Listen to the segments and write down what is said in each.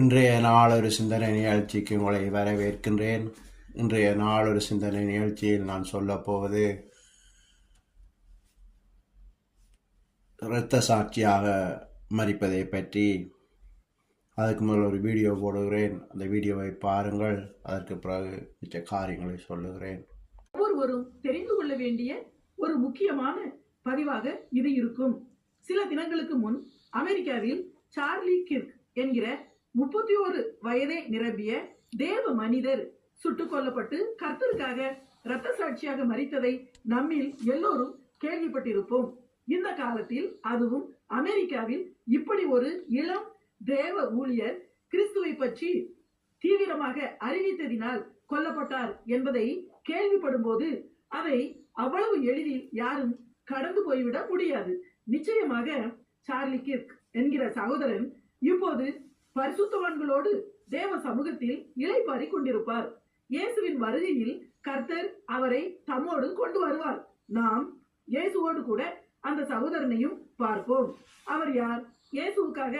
இன்றைய நாளொரு சிந்தனை நிகழ்ச்சிக்கு உங்களை வரவேற்கின்றேன். இன்றைய நாளொரு சிந்தனை நிகழ்ச்சியில் நான் சொல்லப்போவது இரத்த சாட்சியாக மரிப்பதை பற்றி. அதுக்கு முதல் ஒரு வீடியோ போடுகிறேன், அந்த வீடியோவை பாருங்கள். அதற்கு பிறகு மிச்ச காரியங்களை சொல்லுகிறேன். ஒவ்வொருவரும் தெரிந்து கொள்ள வேண்டிய ஒரு முக்கியமான பதிவாக இது இருக்கும். சில தினங்களுக்கு முன் அமெரிக்காவில் சார்லி கிர்க் என்கிற 31 வயதை நிரம்பிய தேவ மனிதர் சுட்டுக் கொல்லப்பட்டு கர்த்தருக்காக இரத்த சாட்சியாக மரித்ததை நம்மில் எல்லோரும் கேள்விப்பட்டிருப்போம். இந்த காலத்தில் அதுவும் அமெரிக்காவில் இப்படி ஒரு இளம் தேவ ஊழியர் கிறிஸ்துவை பற்றி தீவிரமாக அறிவித்ததினால் கொல்லப்பட்டார் என்பதை கேள்விப்படும் போது அதை அவ்வளவு எளிதில் யாரும் கடந்து போய்விட முடியாது. நிச்சயமாக சார்லி கிர்க் என்கிற சகோதரன் இப்போது பரிசுத்தவான்களோடு தேவ சமூகத்தில் இளைப்பாரி கொண்டிருப்பார். இயேசுவின் வருகையில் கர்த்தர் அவரை தம்மோடு கொண்டு வருவார். நாம் இயேசுவோடு கூட அந்த சகோதரனையும் பார்ப்போம். அவர் யார்? இயேசுவுக்காக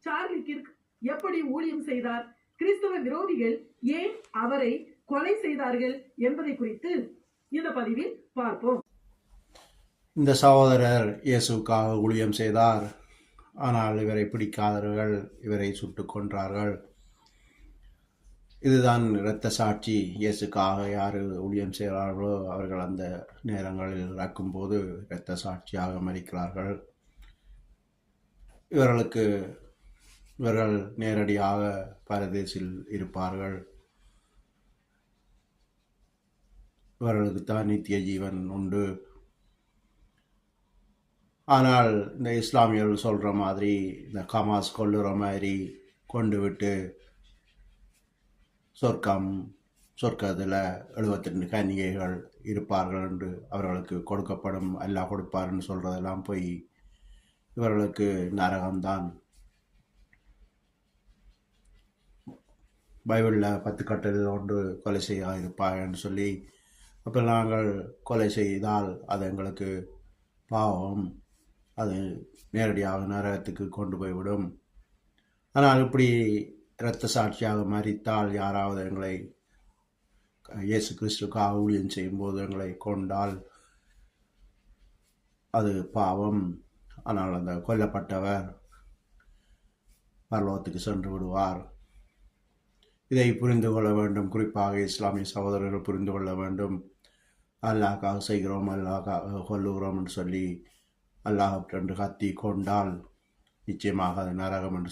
சார்லி கிர்க் எப்படி ஊழியம் செய்தார்? கிறிஸ்தவ விரோதிகள் ஏன் அவரை கொலை செய்தார்கள் என்பதை குறித்து இந்த பதிவில் பார்ப்போம். இந்த சகோதரர் இயேசுக்காக ஊழியம் செய்தார். ஆனால் இவரை பிடிக்காதவர்கள் இவரை சுட்டுக் கொன்றார்கள். இதுதான் இரத்த சாட்சி. இயேசுக்காக யார் ஊழியம் செய்கிறார்களோ அவர்கள் அந்த நேரங்களில் இறக்கும்போது இரத்த சாட்சியாக மரிக்கிறார்கள். இவர்கள் நேரடியாக பரதேசில் இருப்பார்கள். இவர்களுக்கு தான் நித்திய ஜீவன் உண்டு. ஆனால் இந்த இஸ்லாமியர்கள் சொல்கிற மாதிரி, இந்த ஹமாஸ் கொல்லுற மாதிரி கொண்டு விட்டு சொர்க்கத்தில் 72 கன்னிகைகள் இருப்பார்கள் என்று அவர்களுக்கு கொடுக்கப்படும், எல்லாம் கொடுப்பாருன்னு சொல்கிறதெல்லாம் போய் இவர்களுக்கு நரகம்தான். பைபிளில் 10 கட்டளை கொண்டு கொலை செய்ய இருப்பாங்கன்னு சொல்லி, அப்போ நாங்கள் கொலை செய்தால் அது எங்களுக்கு பாவம், அது நேரடியாக நரகத்துக்கு கொண்டு போய்விடும். ஆனால் இப்படி இரத்த சாட்சியாக மரித்தால், யாராவது எங்களை இயேசு கிறிஸ்துக்காக ஊழியம் செய்யும்போது எங்களை கொண்டால் அது பாவம். ஆனால் அந்த கொல்லப்பட்டவர் பரலோகத்துக்கு சென்று விடுவார். இதை புரிந்து கொள்ள வேண்டும். குறிப்பாக இஸ்லாமிய சகோதரர்கள் புரிந்து கொள்ள வேண்டும். அல்லாஹ்க்காக செய்கிறோம், அல்லாஹ்க்காக கொல்லுகிறோம் என்று சொல்லி அல்லாஹ் என்று கத்தி கொண்டால் நிச்சயமாக அது நரகம் என்று